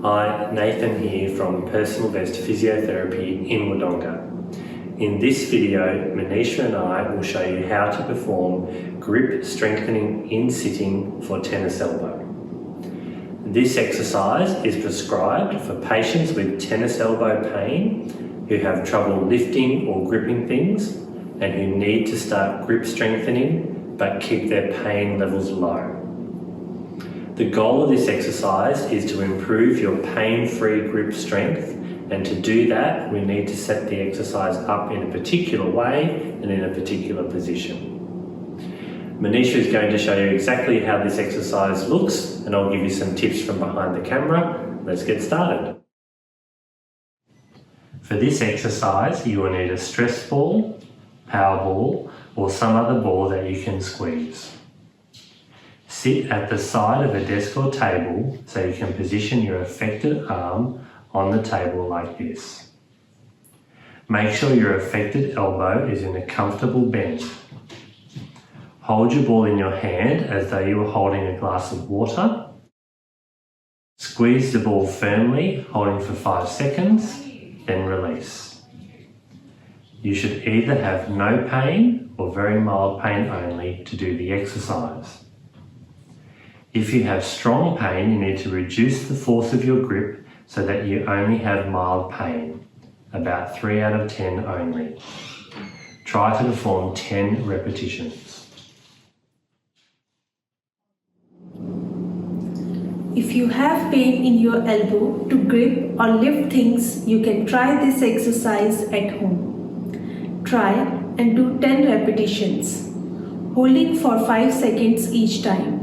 Hi, Nathan here from Personal Best Physiotherapy in Wodonga. In this video, Maneesha and I will show you how to perform grip strengthening in sitting for tennis elbow. This exercise is prescribed for patients with tennis elbow pain who have trouble lifting or gripping things and who need to start grip strengthening but keep their pain levels low. The goal of this exercise is to improve your pain-free grip strength, and to do that we need to set the exercise up in a particular way and in a particular position. Maneesha is going to show you exactly how this exercise looks, and I'll give you some tips from behind the camera. Let's get started. For this exercise you will need a stress ball, power ball or some other ball that you can squeeze. Sit at the side of a desk or table so you can position your affected arm on the table like this. Make sure your affected elbow is in a comfortable bend. Hold your ball in your hand as though you were holding a glass of water. Squeeze the ball firmly, holding for 5 seconds, then release. You should either have no pain or very mild pain only to do the exercise. If you have strong pain, you need to reduce the force of your grip so that you only have mild pain, about 3 out of 10 only. Try to perform 10 repetitions. If you have pain in your elbow to grip or lift things, you can try this exercise at home. Try and do 10 repetitions, holding for 5 seconds each time.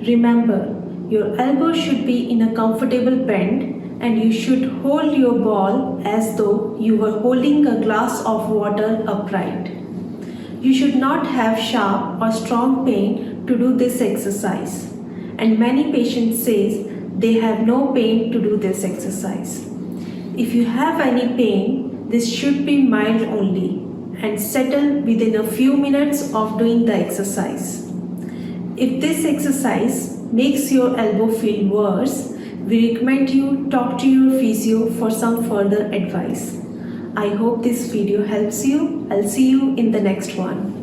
Remember, your elbow should be in a comfortable bend and you should hold your ball as though you were holding a glass of water upright. You should not have sharp or strong pain to do this exercise, and many patients say they have no pain to do this exercise. If you have any pain, this should be mild only and settle within a few minutes of doing the exercise. If this exercise makes your elbow feel worse, we recommend you talk to your physio for some further advice. I hope this video helps you. I'll see you in the next one.